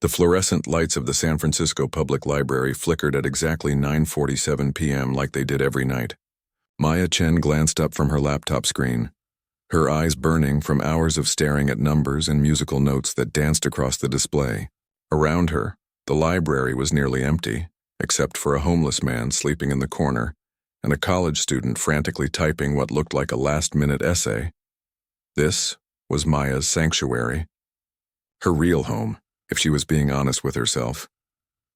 The fluorescent lights of the San Francisco Public Library flickered at exactly 9:47 p.m. like they did every night. Maya Chen glanced up from her laptop screen, her eyes burning from hours of staring at numbers and musical notes that danced across the display. Around her, the library was nearly empty, except for a homeless man sleeping in the corner and a college student frantically typing what looked like a last-minute essay. This was Maya's sanctuary. Her real home, if she was being honest with herself.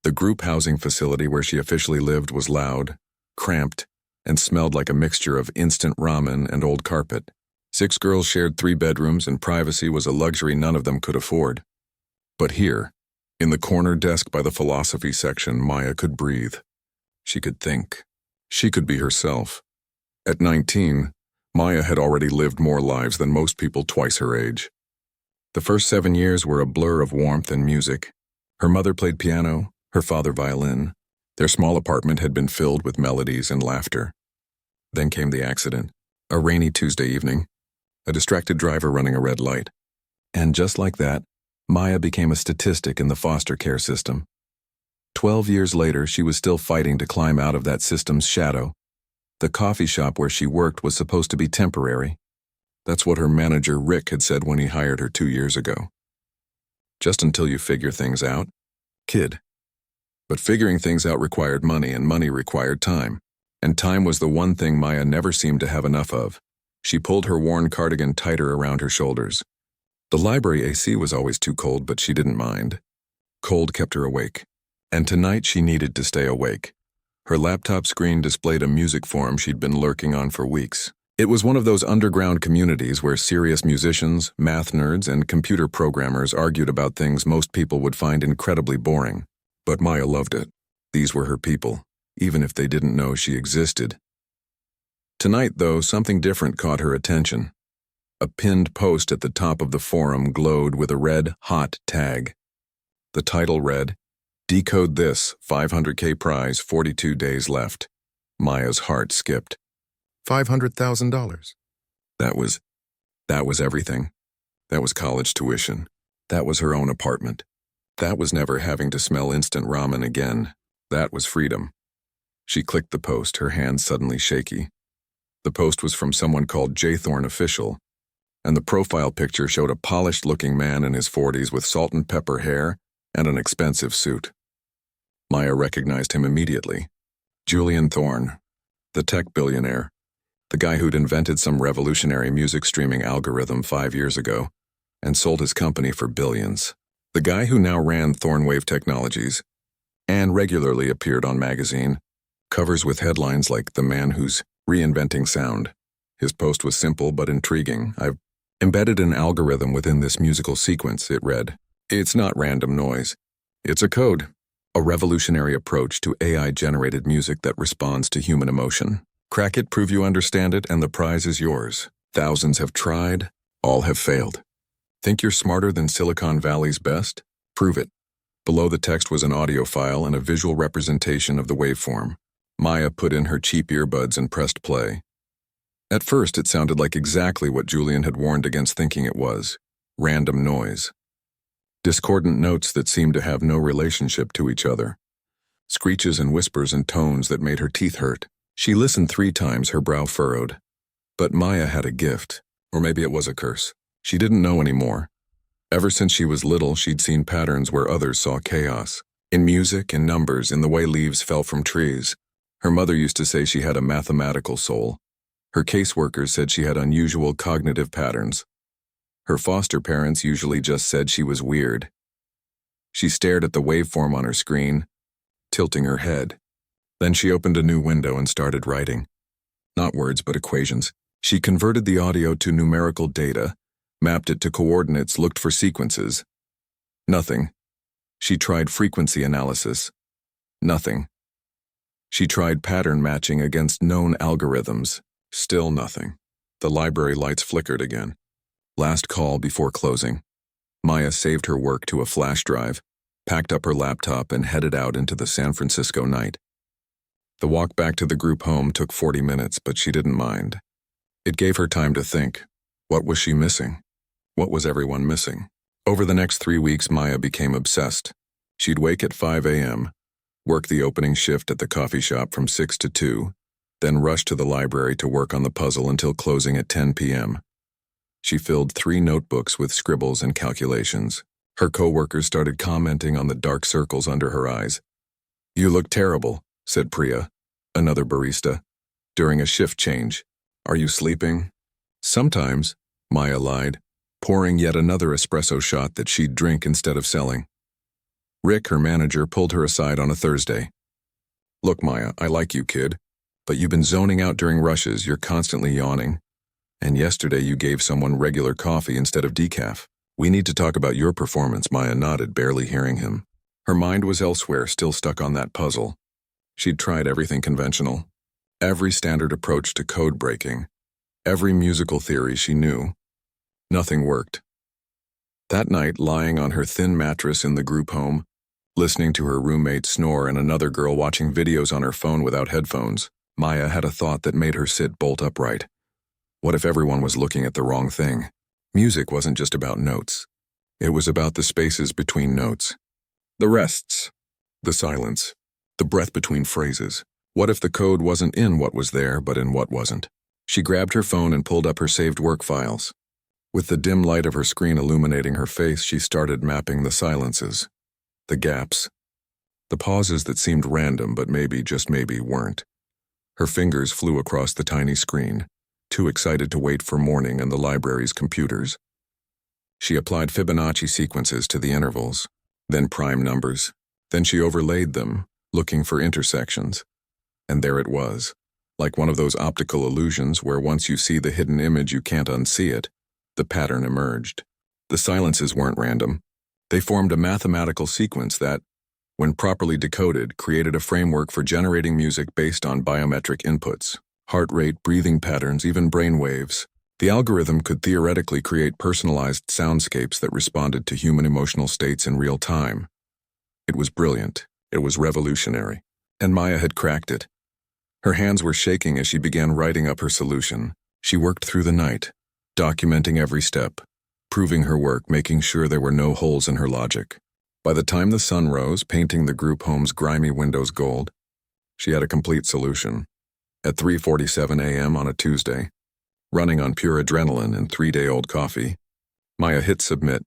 The group housing facility where she officially lived was loud, cramped, and smelled like a mixture of instant ramen and old carpet. 6 girls shared 3 bedrooms, and privacy was a luxury none of them could afford. But here, in the corner desk by the philosophy section, Maya could breathe. She could think. She could be herself. At 19, Maya had already lived more lives than most people twice her age. The first 7 years were a blur of warmth and music. Her mother played piano, her father violin. Their small apartment had been filled with melodies and laughter. Then came the accident, a rainy Tuesday evening, a distracted driver running a red light. And just like that, Maya became a statistic in the foster care system. 12 years later, she was still fighting to climb out of that system's shadow. The coffee shop where she worked was supposed to be temporary. That's what her manager, Rick, had said when he hired her 2 years ago. Just until you figure things out, kid. But figuring things out required money, and money required time. And time was the one thing Maya never seemed to have enough of. She pulled her worn cardigan tighter around her shoulders. The library AC was always too cold, but she didn't mind. Cold kept her awake. And tonight she needed to stay awake. Her laptop screen displayed a music forum she'd been lurking on for weeks. It was one of those underground communities where serious musicians, math nerds, and computer programmers argued about things most people would find incredibly boring. But Maya loved it. These were her people, even if they didn't know she existed. Tonight, though, something different caught her attention. A pinned post at the top of the forum glowed with a red, hot tag. The title read, "Decode This, 500K prize, 42 days left." Maya's heart skipped. $500,000. That was everything. That was college tuition. That was her own apartment. That was never having to smell instant ramen again. That was freedom. She clicked the post, her hands suddenly shaky. The post was from someone called J. Thorne Official, and the profile picture showed a polished-looking man in his 40s with salt and pepper hair and an expensive suit. Maya recognized him immediately. Julian Thorne, the tech billionaire, the guy who'd invented some revolutionary music streaming algorithm 5 years ago and sold his company for billions. The guy who now ran Thornwave Technologies and regularly appeared on magazine covers with headlines like "The Man Who's Reinventing Sound." His post was simple but intriguing. "I've embedded an algorithm within this musical sequence," it read. "It's not random noise. It's a code. A revolutionary approach to AI-generated music that responds to human emotion. Crack it, prove you understand it, and the prize is yours. Thousands have tried, all have failed. Think you're smarter than Silicon Valley's best? Prove it." Below the text was an audio file and a visual representation of the waveform. Maya put in her cheap earbuds and pressed play. At first, it sounded like exactly what Julian had warned against thinking it was: random noise. Discordant notes that seemed to have no relationship to each other. Screeches and whispers and tones that made her teeth hurt. She listened 3 times, her brow furrowed. But Maya had a gift, or maybe it was a curse. She didn't know anymore. Ever since she was little, she'd seen patterns where others saw chaos. In music, in numbers, in the way leaves fell from trees. Her mother used to say she had a mathematical soul. Her caseworkers said she had unusual cognitive patterns. Her foster parents usually just said she was weird. She stared at the waveform on her screen, tilting her head. Then she opened a new window and started writing. Not words, but equations. She converted the audio to numerical data, mapped it to coordinates, looked for sequences. Nothing. She tried frequency analysis. Nothing. She tried pattern matching against known algorithms. Still nothing. The library lights flickered again. Last call before closing. Maya saved her work to a flash drive, packed up her laptop, and headed out into the San Francisco night. The walk back to the group home took 40 minutes, but she didn't mind. It gave her time to think. What was she missing? What was everyone missing? Over the next 3 weeks, Maya became obsessed. She'd wake at 5 a.m., work the opening shift at the coffee shop from 6 to 2, then rush to the library to work on the puzzle until closing at 10 p.m. She filled 3 notebooks with scribbles and calculations. Her coworkers started commenting on the dark circles under her eyes. "You look terrible," said Priya, another barista, during a shift change. "Are you sleeping?" "Sometimes," Maya lied, pouring yet another espresso shot that she'd drink instead of selling. Rick, her manager, pulled her aside on a Thursday. "Look, Maya, I like you, kid, but you've been zoning out during rushes, you're constantly yawning. And yesterday you gave someone regular coffee instead of decaf. We need to talk about your performance." Maya nodded, barely hearing him. Her mind was elsewhere, still stuck on that puzzle. She'd tried everything conventional, every standard approach to code breaking, every musical theory she knew. Nothing worked. That night, lying on her thin mattress in the group home, listening to her roommate snore and another girl watching videos on her phone without headphones, Maya had a thought that made her sit bolt upright. What if everyone was looking at the wrong thing? Music wasn't just about notes. It was about the spaces between notes. The rests. The silence. The breath between phrases. What if the code wasn't in what was there, but in what wasn't? She grabbed her phone and pulled up her saved work files. With the dim light of her screen illuminating her face, she started mapping the silences. The gaps. The pauses that seemed random but maybe, just maybe, weren't. Her fingers flew across the tiny screen, too excited to wait for morning and the library's computers. She applied Fibonacci sequences to the intervals, then prime numbers. Then she overlaid them, looking for intersections. And there it was, like one of those optical illusions where once you see the hidden image you can't unsee it. The pattern emerged. The silences weren't random. They formed a mathematical sequence that, when properly decoded, created a framework for generating music based on biometric inputs. Heart rate, breathing patterns, even brain waves. The algorithm could theoretically create personalized soundscapes that responded to human emotional states in real time. It was brilliant. It was revolutionary. And Maya had cracked it. Her hands were shaking as she began writing up her solution. She worked through the night, documenting every step, proving her work, making sure there were no holes in her logic. By the time the sun rose, painting the group home's grimy windows gold, she had a complete solution. At 3:47 a.m. on a Tuesday, running on pure adrenaline and 3-day-old coffee, Maya hit submit.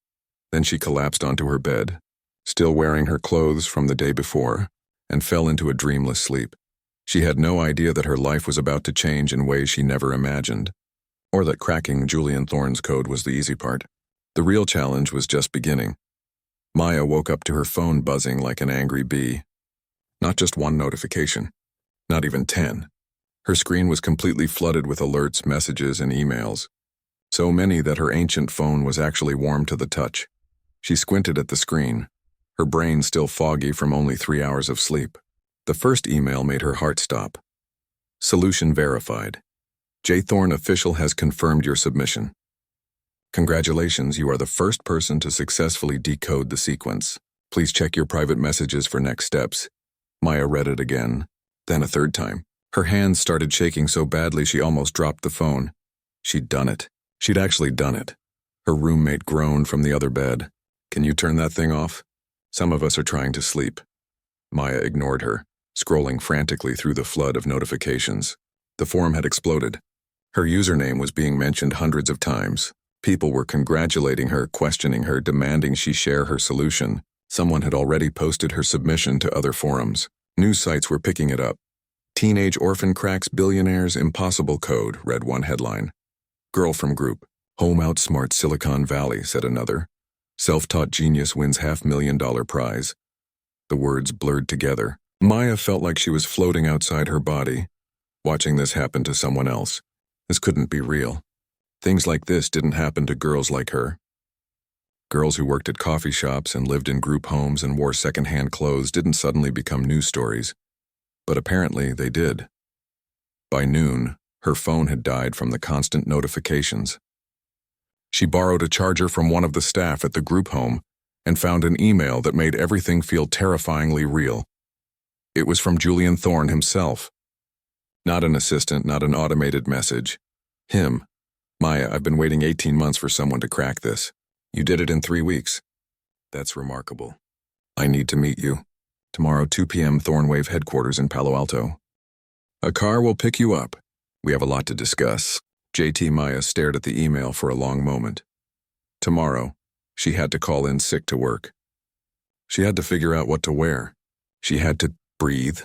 Then she collapsed onto her bed, still wearing her clothes from the day before, and fell into a dreamless sleep. She had no idea that her life was about to change in ways she never imagined, or that cracking Julian Thorne's code was the easy part. The real challenge was just beginning. Maya woke up to her phone buzzing like an angry bee. Not just one notification, not even 10. Her screen was completely flooded with alerts, messages, and emails. So many that her ancient phone was actually warm to the touch. She squinted at the screen, her brain still foggy from only 3 hours of sleep. The first email made her heart stop. Solution verified. J. Thorne official has confirmed your submission. Congratulations, you are the first person to successfully decode the sequence. Please check your private messages for next steps. Maya read it again, then a third time. Her hands started shaking so badly she almost dropped the phone. She'd done it. She'd actually done it. Her roommate groaned from the other bed. "Can you turn that thing off? Some of us are trying to sleep." Maya ignored her, scrolling frantically through the flood of notifications. The forum had exploded. Her username was being mentioned hundreds of times. People were congratulating her, questioning her, demanding she share her solution. Someone had already posted her submission to other forums. News sites were picking it up. "Teenage orphan cracks billionaire's impossible code," read one headline. "Girl from group. Home outsmarts Silicon Valley," said another. "Self-taught genius wins $500,000 prize." The words blurred together. Maya felt like she was floating outside her body, watching this happen to someone else. This couldn't be real. Things like this didn't happen to girls like her. Girls who worked at coffee shops and lived in group homes and wore second-hand clothes didn't suddenly become news stories. But apparently they did. By noon, her phone had died from the constant notifications. She borrowed a charger from one of the staff at the group home and found an email that made everything feel terrifyingly real. It was from Julian Thorne himself. Not an assistant, not an automated message. Him. "Maya, I've been waiting 18 months for someone to crack this. You did it in 3 weeks. That's remarkable. I need to meet you. Tomorrow, 2 p.m., Thornwave headquarters in Palo Alto. A car will pick you up. We have a lot to discuss. JT Maya stared at the email for a long moment. Tomorrow, she had to call in sick to work. She had to figure out what to wear. She had to breathe.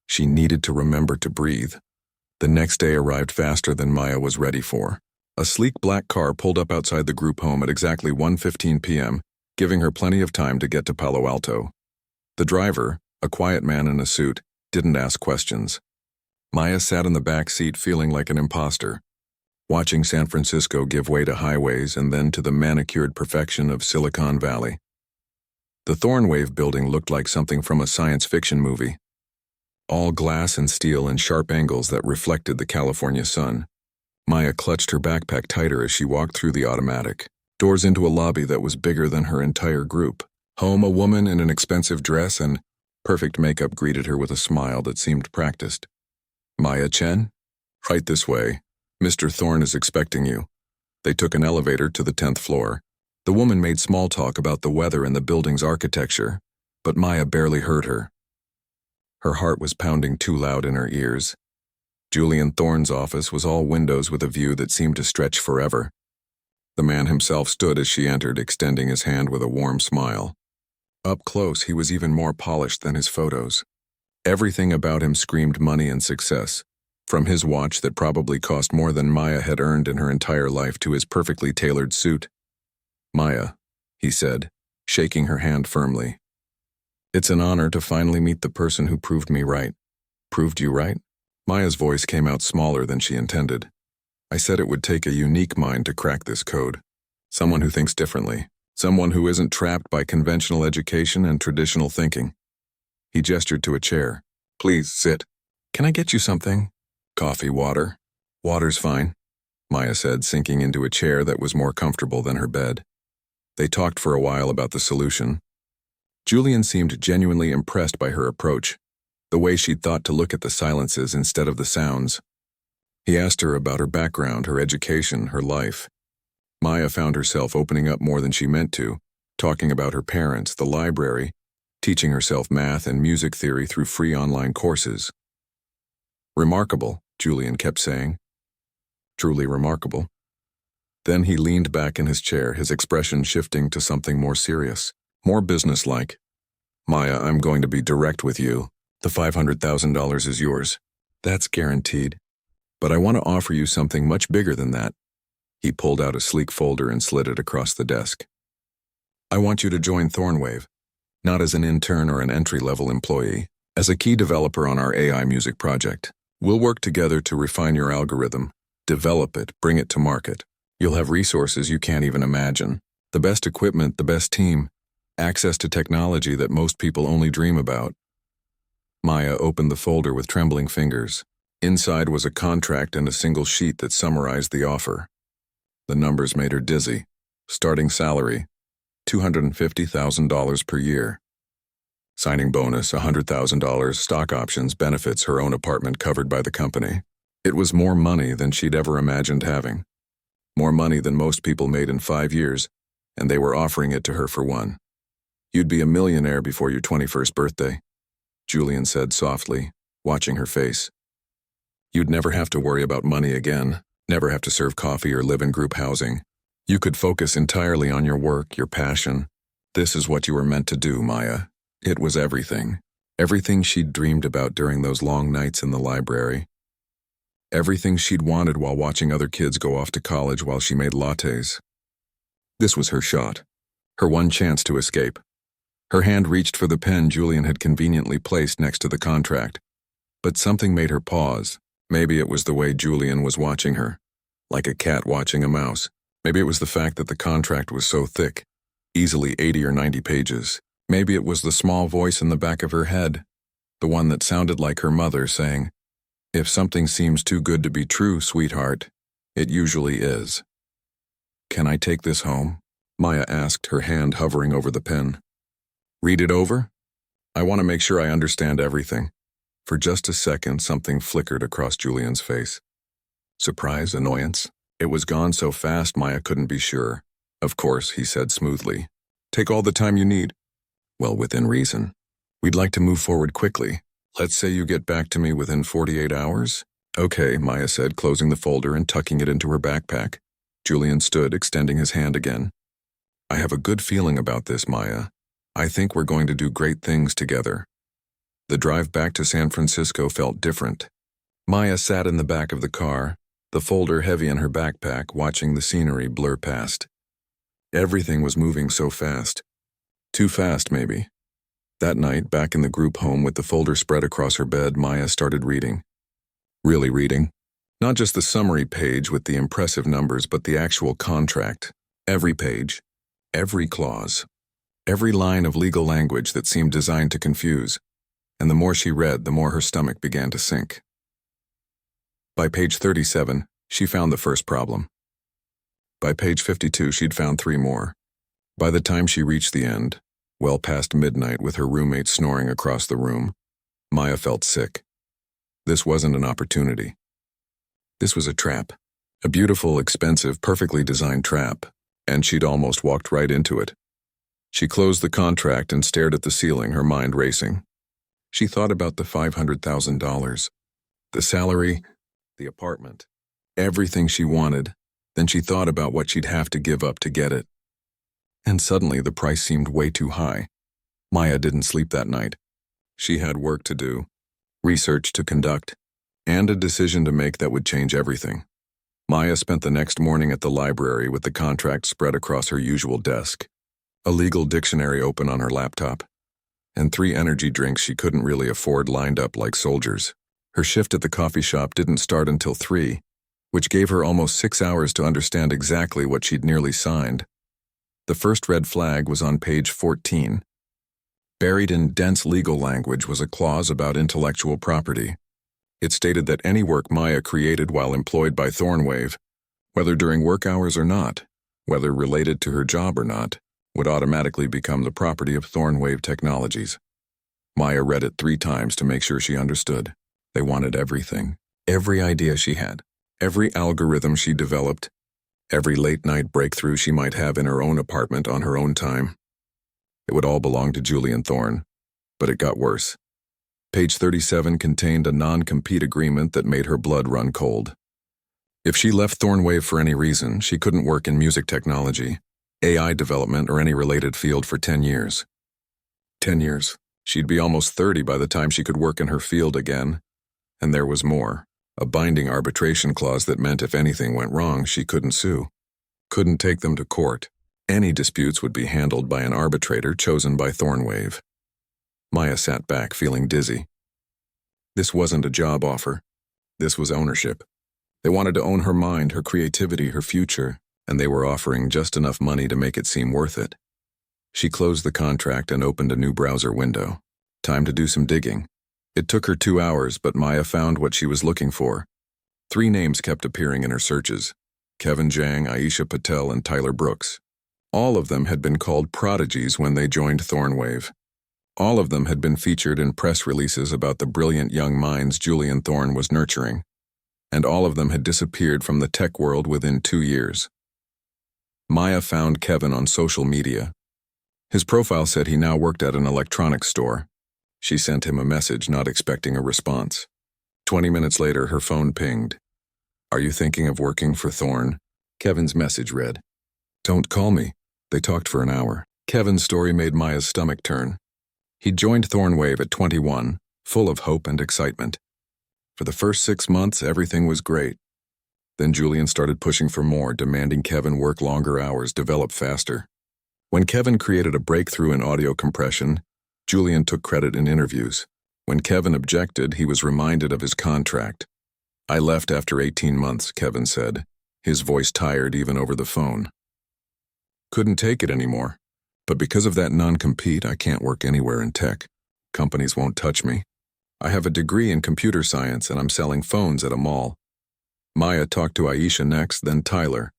She needed to remember to breathe. The next day arrived faster than Maya was ready for. A sleek black car pulled up outside the group home at exactly 1:15 p.m., giving her plenty of time to get to Palo Alto. The driver, a quiet man in a suit, didn't ask questions. Maya sat in the back seat feeling like an imposter, watching San Francisco give way to highways and then to the manicured perfection of Silicon Valley. The Thornwave building looked like something from a science fiction movie. All glass and steel in sharp angles that reflected the California sun. Maya clutched her backpack tighter as she walked through the automatic, doors into a lobby that was bigger than her entire group. Home, a woman in an expensive dress and perfect makeup greeted her with a smile that seemed practiced. Maya Chen? Right this way. Mr. Thorne is expecting you. They took an elevator to the 10th floor. The woman made small talk about the weather and the building's architecture, but Maya barely heard her. Her heart was pounding too loud in her ears. Julian Thorne's office was all windows with a view that seemed to stretch forever. The man himself stood as she entered, extending his hand with a warm smile. Up close, he was even more polished than his photos. Everything about him screamed money and success, from his watch that probably cost more than Maya had earned in her entire life to his perfectly tailored suit. Maya, he said, shaking her hand firmly. It's an honor to finally meet the person who proved me right. Proved you right? Maya's voice came out smaller than she intended. I said it would take a unique mind to crack this code. Someone who thinks differently. Someone who isn't trapped by conventional education and traditional thinking. He gestured to a chair. Please, sit. Can I get you something? Coffee, water? Water's fine, Maya said, sinking into a chair that was more comfortable than her bed. They talked for a while about the solution. Julian seemed genuinely impressed by her approach, the way she'd thought to look at the silences instead of the sounds. He asked her about her background, her education, her life. Maya found herself opening up more than she meant to, talking about her parents, the library, teaching herself math and music theory through free online courses. Remarkable, Julian kept saying. Truly remarkable. Then he leaned back in his chair, his expression shifting to something more serious, more businesslike. Maya, I'm going to be direct with you. The $500,000 is yours. That's guaranteed. But I want to offer you something much bigger than that. He pulled out a sleek folder and slid it across the desk. I want you to join Thornwave, not as an intern or an entry-level employee, as a key developer on our AI music project. We'll work together to refine your algorithm, develop it, bring it to market. You'll have resources you can't even imagine. The best equipment, the best team, access to technology that most people only dream about. Maya opened the folder with trembling fingers. Inside was a contract and a single sheet that summarized the offer. The numbers made her dizzy. Starting salary, $250,000 per year. Signing bonus, $100,000, stock options, benefits, her own apartment covered by the company. It was more money than she'd ever imagined having. More money than most people made in 5 years, and they were offering it to her for one. You'd be a millionaire before your 21st birthday, Julian said softly, watching her face. You'd never have to worry about money again, never have to serve coffee or live in group housing. You could focus entirely on your work, your passion. This is what you were meant to do, Maya. It was everything. Everything she'd dreamed about during those long nights in the library. Everything she'd wanted while watching other kids go off to college while she made lattes. This was her shot, her one chance to escape. Her hand reached for the pen Julian had conveniently placed next to the contract. But something made her pause. Maybe it was the way Julian was watching her, like a cat watching a mouse. Maybe it was the fact that the contract was so thick, easily 80 or 90 pages. Maybe it was the small voice in the back of her head, the one that sounded like her mother saying, "If something seems too good to be true, sweetheart, it usually is." "Can I take this home?" Maya asked, her hand hovering over the pen. "Read it over? I want to make sure I understand everything." For just a second, something flickered across Julian's face. Surprise, annoyance. It was gone so fast Maya couldn't be sure. Of course, he said smoothly. Take all the time you need. Well, within reason. We'd like to move forward quickly. Let's say you get back to me within 48 hours? Okay, Maya said, closing the folder and tucking it into her backpack. Julian stood, extending his hand again. I have a good feeling about this, Maya. I think we're going to do great things together. The drive back to San Francisco felt different. Maya sat in the back of the car, the folder heavy in her backpack, watching the scenery blur past. Everything was moving so fast. Too fast, maybe. That night, back in the group home with the folder spread across her bed, Maya started reading. Really reading. Not just the summary page with the impressive numbers, but the actual contract. Every page. Every clause. Every line of legal language that seemed designed to confuse. And the more she read, the more her stomach began to sink. By page 37, she found the first problem. By page 52, she'd found 3 more. By the time she reached the end, well past midnight with her roommate snoring across the room, Maya felt sick. This wasn't an opportunity. This was a trap. A beautiful, expensive, perfectly designed trap, and she'd almost walked right into it. She closed the contract and stared at the ceiling, her mind racing. She thought about the $500,000, the salary, the apartment, everything she wanted. Then she thought about what she'd have to give up to get it. And suddenly the price seemed way too high. Maya didn't sleep that night. She had work to do, research to conduct, and a decision to make that would change everything. Maya spent the next morning at the library with the contract spread across her usual desk, a legal dictionary open on her laptop, and 3 energy drinks she couldn't really afford lined up like soldiers. Her shift at the coffee shop didn't start until 3, which gave her almost 6 hours to understand exactly what she'd nearly signed. The first red flag was on page 14. Buried in dense legal language was a clause about intellectual property. It stated that any work Maya created while employed by Thornwave, whether during work hours or not, whether related to her job or not, would automatically become the property of Thornwave Technologies. Maya read it 3 times to make sure she understood. They wanted everything, every idea she had, every algorithm she developed, every late-night breakthrough she might have in her own apartment on her own time. It would all belong to Julian Thorne, but it got worse. Page 37 contained a non-compete agreement that made her blood run cold. If she left Thornwave for any reason, she couldn't work in music technology, AI development, or any related field for 10 years. 10 years. She'd be almost 30 by the time she could work in her field again. And there was more. A binding arbitration clause that meant if anything went wrong, she couldn't sue. Couldn't take them to court. Any disputes would be handled by an arbitrator chosen by Thornwave. Maya sat back, feeling dizzy. This wasn't a job offer. This was ownership. They wanted to own her mind, her creativity, her future, and they were offering just enough money to make it seem worth it. She closed the contract and opened a new browser window. Time to do some digging. It took her 2 hours, but Maya found what she was looking for. 3 names kept appearing in her searches: Kevin Jang, Aisha Patel, and Tyler Brooks. All of them had been called prodigies when they joined Thornwave. All of them had been featured in press releases about the brilliant young minds Julian Thorne was nurturing. And all of them had disappeared from the tech world within 2 years. Maya found Kevin on social media. His profile said he now worked at an electronics store. She sent him a message, not expecting a response. 20 minutes later, her phone pinged. Are you thinking of working for Thorne? Kevin's message read. Don't call me. They talked for an hour. Kevin's story made Maya's stomach turn. He'd joined Thornwave at 21, full of hope and excitement. For the first 6 months, everything was great. Then Julian started pushing for more, demanding Kevin work longer hours, develop faster. When Kevin created a breakthrough in audio compression, Julian took credit in interviews. When Kevin objected, he was reminded of his contract. I left after 18 months, Kevin said, his voice tired even over the phone. Couldn't take it anymore. But because of that non-compete, I can't work anywhere in tech. Companies won't touch me. I have a degree in computer science and I'm selling phones at a mall. Maya talked to Aisha next, then Tyler.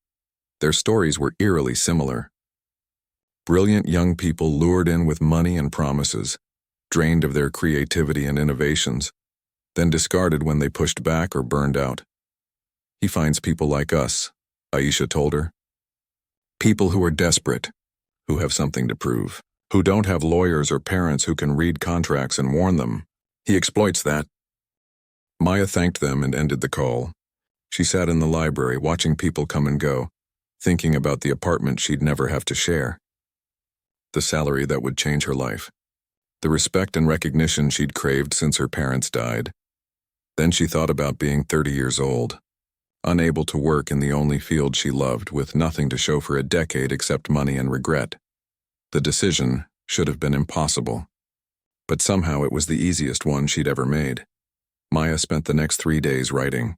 Their stories were eerily similar. Brilliant young people lured in with money and promises, drained of their creativity and innovations, then discarded when they pushed back or burned out. He finds people like us, Aisha told her. People who are desperate, who have something to prove, who don't have lawyers or parents who can read contracts and warn them. He exploits that. Maya thanked them and ended the call. She sat in the library watching people come and go, thinking about the apartment she'd never have to share. The salary that would change her life. The respect and recognition she'd craved since her parents died. Then she thought about being 30 years old, unable to work in the only field she loved, with nothing to show for a decade except money and regret. The decision should have been impossible, but somehow it was the easiest one she'd ever made. Maya spent the next 3 days writing.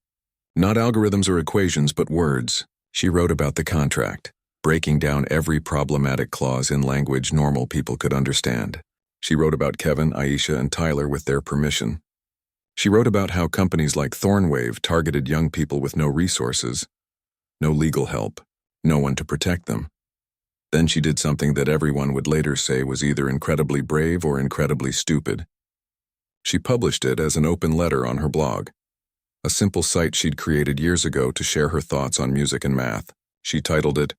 Not algorithms or equations, but words. She wrote about the contract, breaking down every problematic clause in language normal people could understand. She wrote about Kevin, Aisha, and Tyler with their permission. She wrote about how companies like Thornwave targeted young people with no resources, no legal help, no one to protect them. Then she did something that everyone would later say was either incredibly brave or incredibly stupid. She published it as an open letter on her blog, a simple site she'd created years ago to share her thoughts on music and math. She titled it,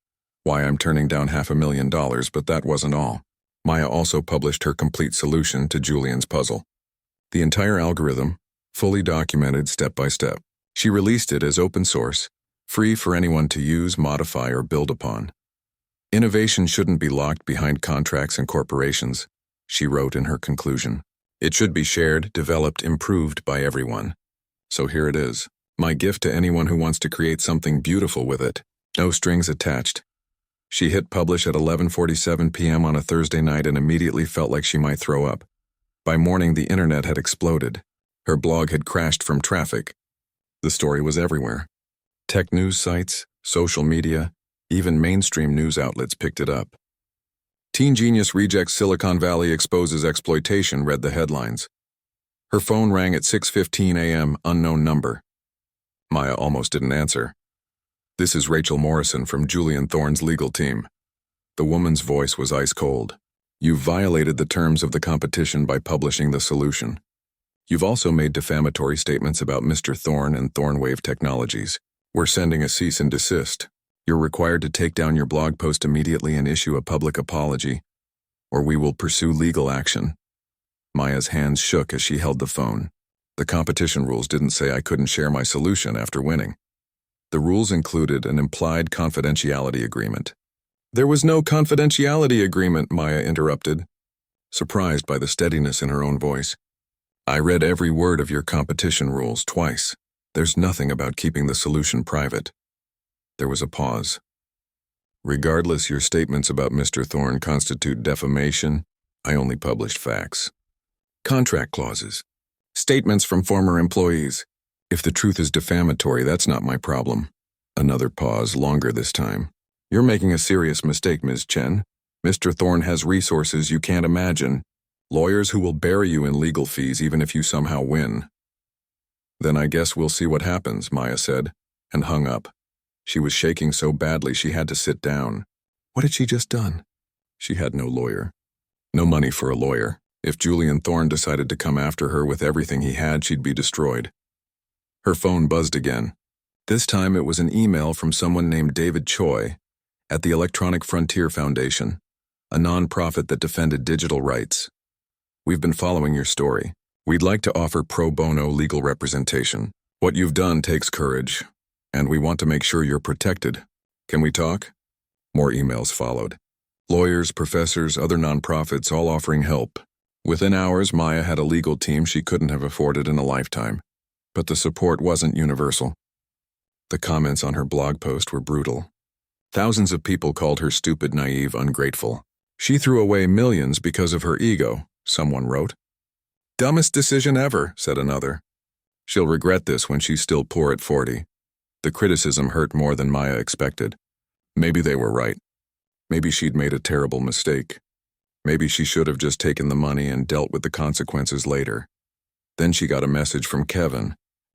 "Why I'm Turning Down $500,000, but that wasn't all." Maya also published her complete solution to Julian's puzzle. The entire algorithm, fully documented step by step. She released it as open source, free for anyone to use, modify, or build upon. Innovation shouldn't be locked behind contracts and corporations, she wrote in her conclusion. It should be shared, developed, improved by everyone. So here it is, my gift to anyone who wants to create something beautiful with it. No strings attached. She hit publish at 11:47 p.m. on a Thursday night and immediately felt like she might throw up. By morning, the internet had exploded. Her blog had crashed from traffic. The story was everywhere. Tech news sites, social media, even mainstream news outlets picked it up. Teen genius rejects Silicon Valley, exposes exploitation, read the headlines. Her phone rang at 6:15 a.m., unknown number. Maya almost didn't answer. "This is Rachel Morrison from Julian Thorne's legal team." The woman's voice was ice cold. "You've violated the terms of the competition by publishing the solution. You've also made defamatory statements about Mr. Thorne and Thornwave Technologies. We're sending a cease and desist. You're required to take down your blog post immediately and issue a public apology, or we will pursue legal action." Maya's hands shook as she held the phone. The competition rules didn't say I couldn't share my solution after winning. The rules included an implied confidentiality agreement. "There was no confidentiality agreement," Maya interrupted, surprised by the steadiness in her own voice. "I read every word of your competition rules twice. There's nothing about keeping the solution private." There was a pause. "Regardless, your statements about Mr. Thorne constitute defamation. I only published facts. Contract clauses. Statements from former employees. If the truth is defamatory, that's not my problem." Another pause, longer this time. "You're making a serious mistake, Ms. Chen. Mr. Thorne has resources you can't imagine. Lawyers who will bury you in legal fees even if you somehow win." "Then I guess we'll see what happens," Maya said, and hung up. She was shaking so badly she had to sit down. What had she just done? She had no lawyer. No money for a lawyer. If Julian Thorne decided to come after her with everything he had, she'd be destroyed. Her phone buzzed again. This time it was an email from someone named David Choi at the Electronic Frontier Foundation, a nonprofit that defended digital rights. "We've been following your story. We'd like to offer pro bono legal representation. What you've done takes courage, and we want to make sure you're protected. Can we talk?" More emails followed. Lawyers, professors, other nonprofits all offering help. Within hours, Maya had a legal team she couldn't have afforded in a lifetime. But the support wasn't universal. The comments on her blog post were brutal. Thousands of people called her stupid, naive, ungrateful. "She threw away millions because of her ego," someone wrote. "Dumbest decision ever," said another. "She'll regret this when she's still poor at 40. The criticism hurt more than Maya expected. Maybe they were right. Maybe she'd made a terrible mistake. Maybe she should have just taken the money and dealt with the consequences later. Then she got a message from Kevin,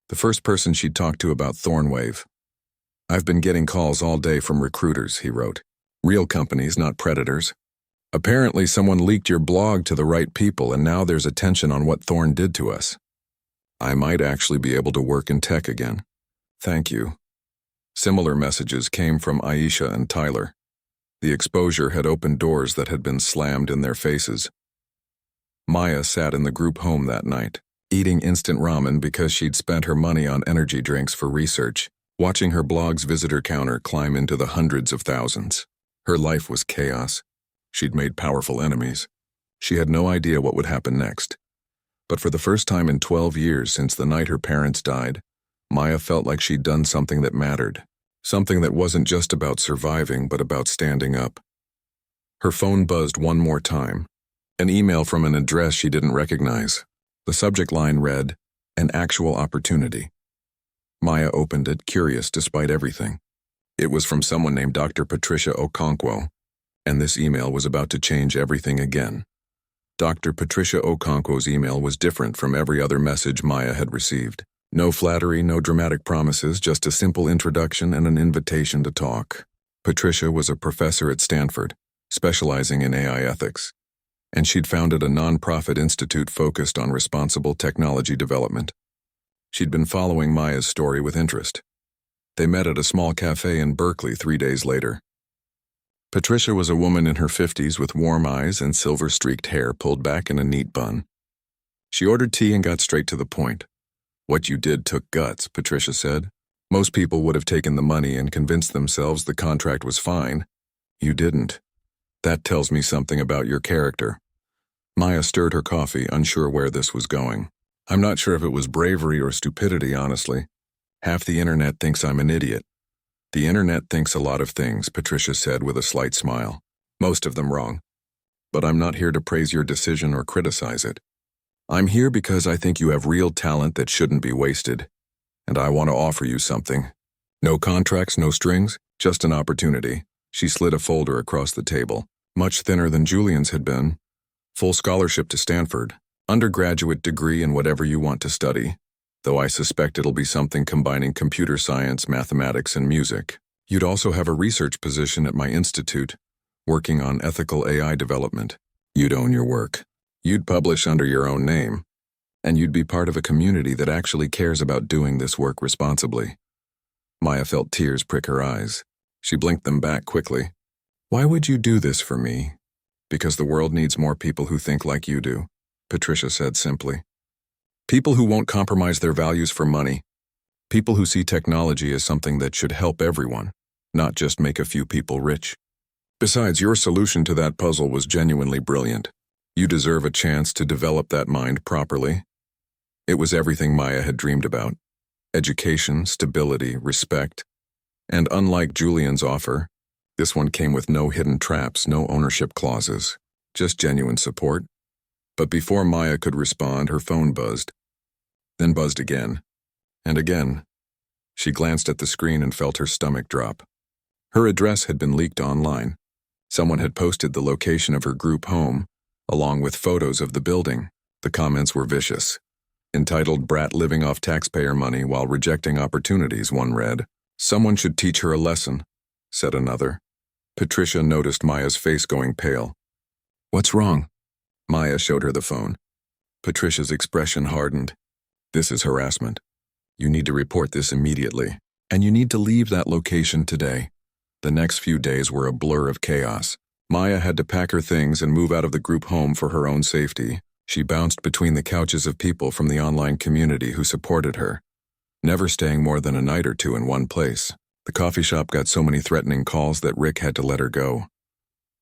the first person she'd talked to about Thornwave. "I've been getting calls all day from recruiters," he wrote. "Real companies, not predators. Apparently someone leaked your blog to the right people and now there's attention on what Thorne did to us. I might actually be able to work in tech again. Thank you." Similar messages came from Aisha and Tyler. The exposure had opened doors that had been slammed in their faces. Maya sat in the group home that night, eating instant ramen because she'd spent her money on energy drinks for research, watching her blog's visitor counter climb into the hundreds of thousands. Her life was chaos. She'd made powerful enemies. She had no idea what would happen next. But for the first time in 12 years since the night her parents died, Maya felt like she'd done something that mattered. Something that wasn't just about surviving, but about standing up. Her phone buzzed one more time. An email from an address she didn't recognize. The subject line read, "An actual opportunity." Maya opened it, curious despite everything. It was from someone named Dr. Patricia Okonkwo, and this email was about to change everything again. Dr. Patricia Okonkwo's email was different from every other message Maya had received. No flattery, no dramatic promises, just a simple introduction and an invitation to talk. Patricia was a professor at Stanford, specializing in AI ethics, and she'd founded a nonprofit institute focused on responsible technology development. She'd been following Maya's story with interest. They met at a small cafe in Berkeley 3 days later. Patricia was a woman in her 50s with warm eyes and silver-streaked hair pulled back in a neat bun. She ordered tea and got straight to the point. "What you did took guts," Patricia said. "Most people would have taken the money and convinced themselves the contract was fine. You didn't. That tells me something about your character." Maya stirred her coffee, unsure where this was going. "I'm not sure if it was bravery or stupidity, honestly. Half the internet thinks I'm an idiot." "The internet thinks a lot of things," Patricia said with a slight smile. "Most of them wrong. But I'm not here to praise your decision or criticize it. I'm here because I think you have real talent that shouldn't be wasted. And I want to offer you something. No contracts, no strings, just an opportunity." She slid a folder across the table, much thinner than Julian's had been. "Full scholarship to Stanford. Undergraduate degree in whatever you want to study. Though I suspect it'll be something combining computer science, mathematics, and music. You'd also have a research position at my institute, working on ethical AI development. You'd own your work. You'd publish under your own name. And you'd be part of a community that actually cares about doing this work responsibly." Maya felt tears prick her eyes. She blinked them back quickly. "Why would you do this for me?" "Because the world needs more people who think like you do," Patricia said simply. "People who won't compromise their values for money. People who see technology as something that should help everyone, not just make a few people rich. Besides, your solution to that puzzle was genuinely brilliant. You deserve a chance to develop that mind properly." It was everything Maya had dreamed about. Education, stability, respect. And unlike Julian's offer, this one came with no hidden traps, no ownership clauses, just genuine support. But before Maya could respond, her phone buzzed, then buzzed again, and again. She glanced at the screen and felt her stomach drop. Her address had been leaked online. Someone had posted the location of her group home, along with photos of the building. The comments were vicious. Entitled "Brat Living Off Taxpayer Money While Rejecting Opportunities," one read. "Someone should teach her a lesson," said another. Patricia noticed Maya's face going pale. "What's wrong?" Maya showed her the phone. Patricia's expression hardened. "This is harassment. You need to report this immediately. And you need to leave that location today." The next few days were a blur of chaos. Maya had to pack her things and move out of the group home for her own safety. She bounced between the couches of people from the online community who supported her, never staying more than a night or two in one place. The coffee shop got so many threatening calls that Rick had to let her go.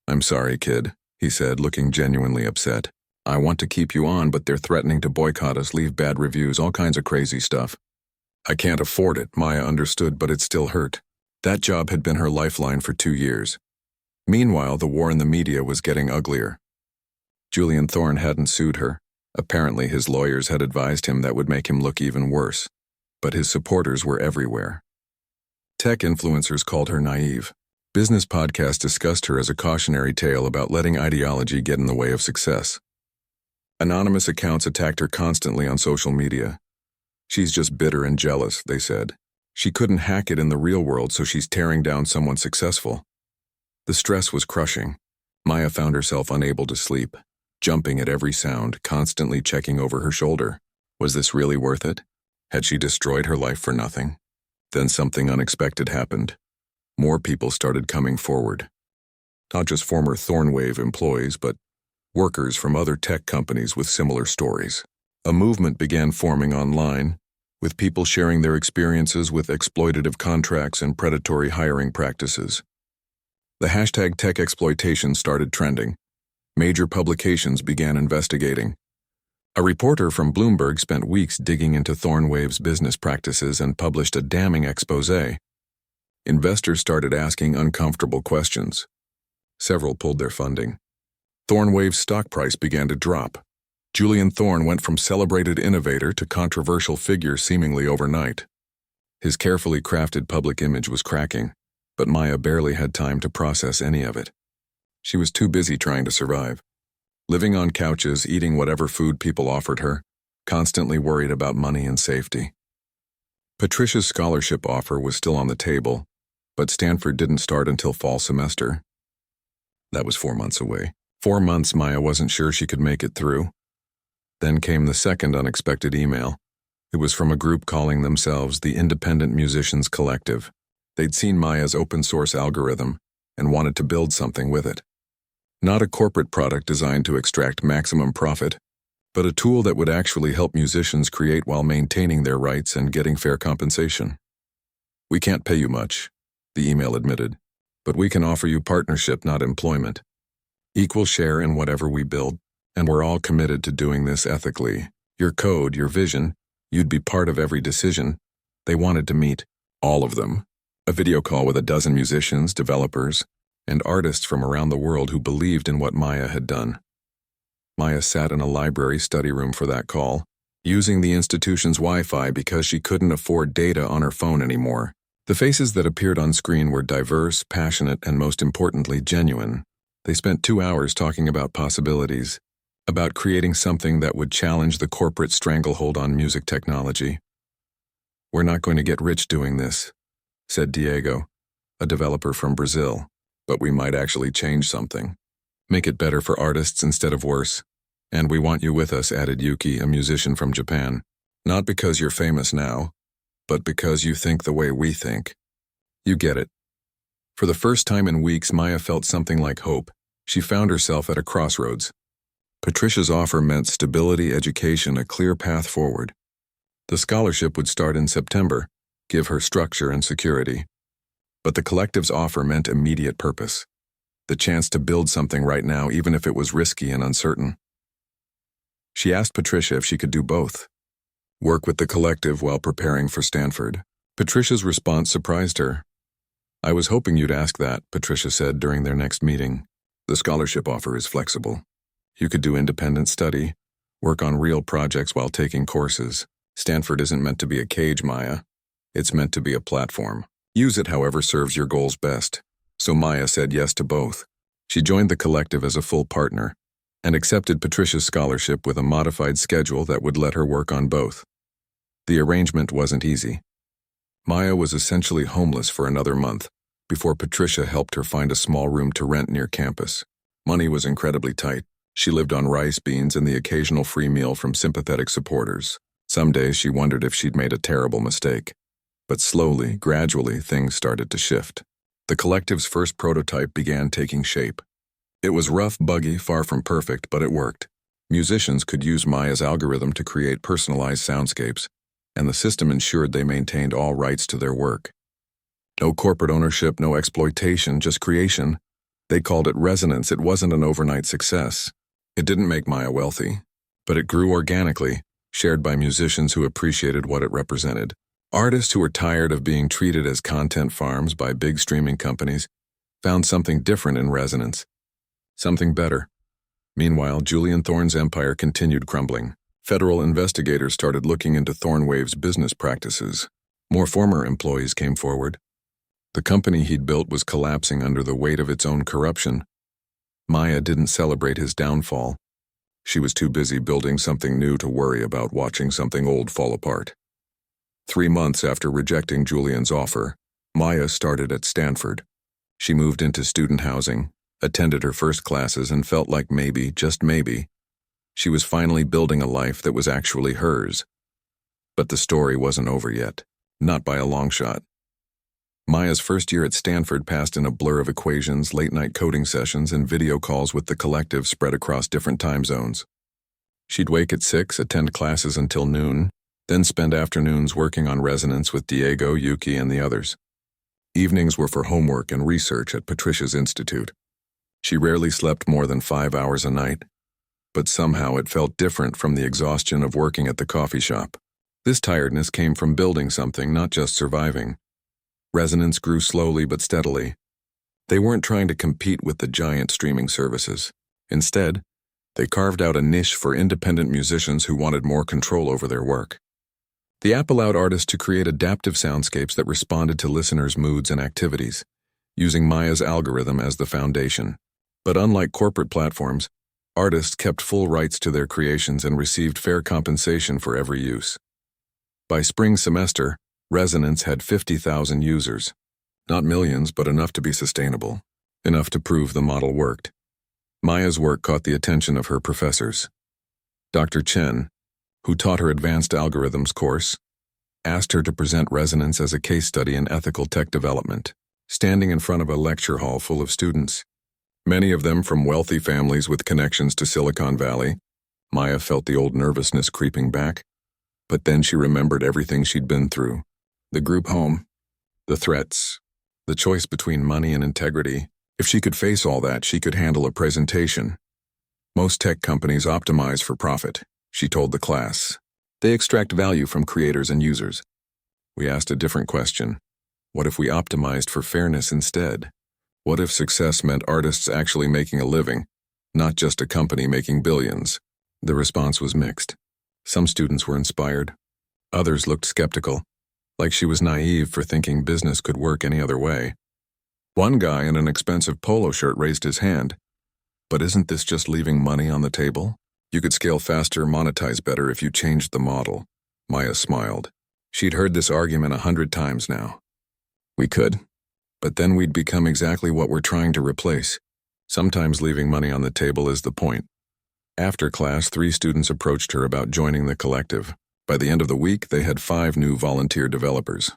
"I'm sorry, kid," he said, looking genuinely upset. "I want to keep you on, but they're threatening to boycott us, leave bad reviews, all kinds of crazy stuff." "I can't afford it," Maya understood, but it still hurt. That job had been her lifeline for 2 years. Meanwhile, the war in the media was getting uglier. Julian Thorne hadn't sued her. Apparently, his lawyers had advised him that would make him look even worse. But his supporters were everywhere. Tech influencers called her naive. Business podcasts discussed her as a cautionary tale about letting ideology get in the way of success. Anonymous accounts attacked her constantly on social media. "She's just bitter and jealous," they said. "She couldn't hack it in the real world, so she's tearing down someone successful." The stress was crushing. Maya found herself unable to sleep, jumping at every sound, constantly checking over her shoulder. Was this really worth it? Had she destroyed her life for nothing? Then something unexpected happened. More people started coming forward. Not just former Thornwave employees, but workers from other tech companies with similar stories. A movement began forming online, with people sharing their experiences with exploitative contracts and predatory hiring practices. The hashtag tech exploitation started trending. Major publications began investigating. A reporter from Bloomberg spent weeks digging into Thornwave's business practices and published a damning expose. Investors started asking uncomfortable questions. Several pulled their funding. Thornwave's stock price began to drop. Julian Thorn went from celebrated innovator to controversial figure seemingly overnight. His carefully crafted public image was cracking, but Maya barely had time to process any of it. She was too busy trying to survive. Living on couches, eating whatever food people offered her, constantly worried about money and safety. Patricia's scholarship offer was still on the table, but Stanford didn't start until fall semester. That was 4 months away. 4 months Maya wasn't sure she could make it through. Then came the second unexpected email. It was from a group calling themselves the Independent Musicians Collective. They'd seen Maya's open-source algorithm and wanted to build something with it. Not a corporate product designed to extract maximum profit, but a tool that would actually help musicians create while maintaining their rights and getting fair compensation. "We can't pay you much," the email admitted, "but we can offer you partnership, not employment. Equal share in whatever we build, and we're all committed to doing this ethically. Your code, your vision, you'd be part of every decision." They wanted to meet all of them. A video call with a dozen musicians, developers, and artists from around the world who believed in what Maya had done. Maya sat in a library study room for that call, using the institution's Wi-Fi because she couldn't afford data on her phone anymore. The faces that appeared on screen were diverse, passionate, and most importantly, genuine. They spent 2 hours talking about possibilities, about creating something that would challenge the corporate stranglehold on music technology. "We're not going to get rich doing this," said Diego, a developer from Brazil, "but we might actually change something. Make it better for artists instead of worse. And we want you with us," added Yuki, a musician from Japan. "Not because you're famous now, but because you think the way we think. You get it." For the first time in weeks, Maya felt something like hope. She found herself at a crossroads. Patricia's offer meant stability, education, a clear path forward. The scholarship would start in September, give her structure and security. But the collective's offer meant immediate purpose. The chance to build something right now, even if it was risky and uncertain. She asked Patricia if she could do both. Work with the collective while preparing for Stanford. Patricia's response surprised her. "I was hoping you'd ask that," Patricia said during their next meeting. "The scholarship offer is flexible. You could do independent study, work on real projects while taking courses. Stanford isn't meant to be a cage, Maya. It's meant to be a platform. Use it however serves your goals best." So Maya said yes to both. She joined the collective as a full partner and accepted Patricia's scholarship with a modified schedule that would let her work on both. The arrangement wasn't easy. Maya was essentially homeless for another month before Patricia helped her find a small room to rent near campus. Money was incredibly tight. She lived on rice, beans, and the occasional free meal from sympathetic supporters. Some days she wondered if she'd made a terrible mistake. But slowly, gradually, things started to shift. The collective's first prototype began taking shape. It was rough, buggy, far from perfect, but it worked. Musicians could use Maya's algorithm to create personalized soundscapes, and the system ensured they maintained all rights to their work. No corporate ownership, no exploitation, just creation. They called it resonance. It wasn't an overnight success. It didn't make Maya wealthy, but it grew organically, shared by musicians who appreciated what it represented. Artists who were tired of being treated as content farms by big streaming companies found something different in resonance, something better. Meanwhile, Julian Thorn's empire continued crumbling. Federal investigators started looking into Thornwave's business practices. More former employees came forward. The company he'd built was collapsing under the weight of its own corruption. Maya didn't celebrate his downfall. She was too busy building something new to worry about watching something old fall apart. 3 months after rejecting Julian's offer, Maya started at Stanford. She moved into student housing, attended her first classes, and felt like maybe, just maybe, she was finally building a life that was actually hers. But the story wasn't over yet, not by a long shot. Maya's first year at Stanford passed in a blur of equations, late-night coding sessions, and video calls with the collective spread across different time zones. She'd wake at 6, attend classes until noon, then spend afternoons working on resonance with Diego, Yuki, and the others. Evenings were for homework and research at Patricia's Institute. She rarely slept more than 5 hours a night, but somehow it felt different from the exhaustion of working at the coffee shop. This tiredness came from building something, not just surviving. Resonance grew slowly but steadily. They weren't trying to compete with the giant streaming services. Instead, they carved out a niche for independent musicians who wanted more control over their work. The app allowed artists to create adaptive soundscapes that responded to listeners' moods and activities, using Maya's algorithm as the foundation. But unlike corporate platforms, artists kept full rights to their creations and received fair compensation for every use. By spring semester, Resonance had 50,000 users. Not millions, but enough to be sustainable. Enough to prove the model worked. Maya's work caught the attention of her professors. Dr. Chen, who taught her advanced algorithms course, asked her to present Resonance as a case study in ethical tech development. Standing in front of a lecture hall full of students, many of them from wealthy families with connections to Silicon Valley, Maya felt the old nervousness creeping back. But then she remembered everything she'd been through. The group home, the threats, the choice between money and integrity. If she could face all that, she could handle a presentation. Most tech companies optimize for profit, she told the class. They extract value from creators and users. We asked a different question. What if we optimized for fairness instead? What if success meant artists actually making a living, not just a company making billions? The response was mixed. Some students were inspired. Others looked skeptical, like she was naive for thinking business could work any other way. One guy in an expensive polo shirt raised his hand. But isn't this just leaving money on the table? You could scale faster, monetize better if you changed the model. Maya smiled. She'd heard this argument 100 times now. We could, but then we'd become exactly what we're trying to replace. Sometimes leaving money on the table is the point. After class, 3 students approached her about joining the collective. By the end of the week, they had 5 new volunteer developers.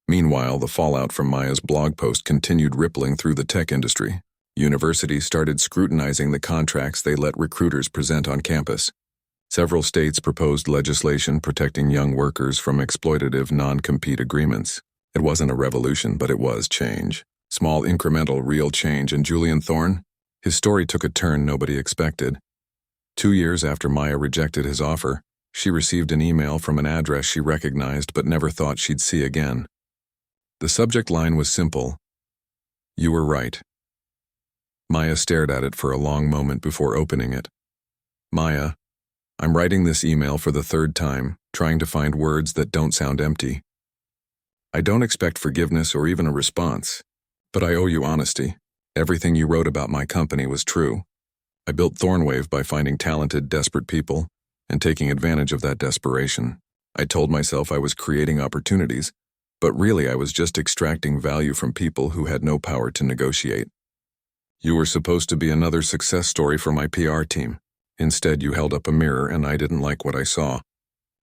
Meanwhile, the fallout from Maya's blog post continued rippling through the tech industry. Universities started scrutinizing the contracts they let recruiters present on campus. Several states proposed legislation protecting young workers from exploitative non-compete agreements. It wasn't a revolution, but it was change. Small, incremental, real change. And Julian Thorne? His story took a turn nobody expected. 2 years after Maya rejected his offer, she received an email from an address she recognized but never thought she'd see again. The subject line was simple. You were right. Maya stared at it for a long moment before opening it. Maya, I'm writing this email for the 3rd time, trying to find words that don't sound empty. I don't expect forgiveness or even a response, but I owe you honesty. Everything you wrote about my company was true. I built Thornwave by finding talented, desperate people and taking advantage of that desperation. I told myself I was creating opportunities, but really I was just extracting value from people who had no power to negotiate. You were supposed to be another success story for my PR team. Instead, you held up a mirror and I didn't like what I saw.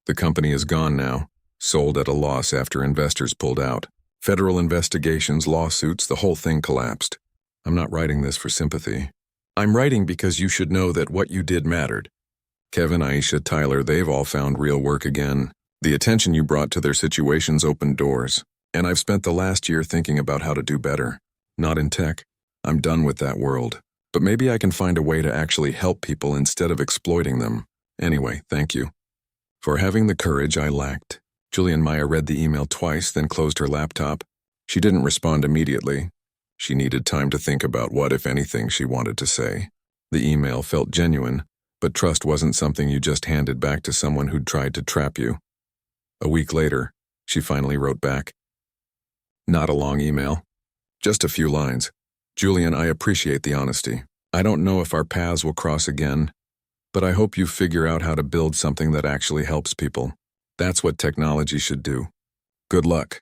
The company is gone now, sold at a loss after investors pulled out. Federal investigations, lawsuits, the whole thing collapsed. I'm not writing this for sympathy. I'm writing because you should know that what you did mattered. Kevin, Aisha, Tyler, they've all found real work again. The attention you brought to their situations opened doors. And I've spent the last year thinking about how to do better. Not in tech. I'm done with that world. But maybe I can find a way to actually help people instead of exploiting them. Anyway, thank you for having the courage I lacked. Julian. Maya read the email twice, then closed her laptop. She didn't respond immediately. She needed time to think about what, if anything, she wanted to say. The email felt genuine, but trust wasn't something you just handed back to someone who'd tried to trap you. A week later, she finally wrote back. Not a long email. Just a few lines. Julian, I appreciate the honesty. I don't know if our paths will cross again, but I hope you figure out how to build something that actually helps people. That's what technology should do. Good luck.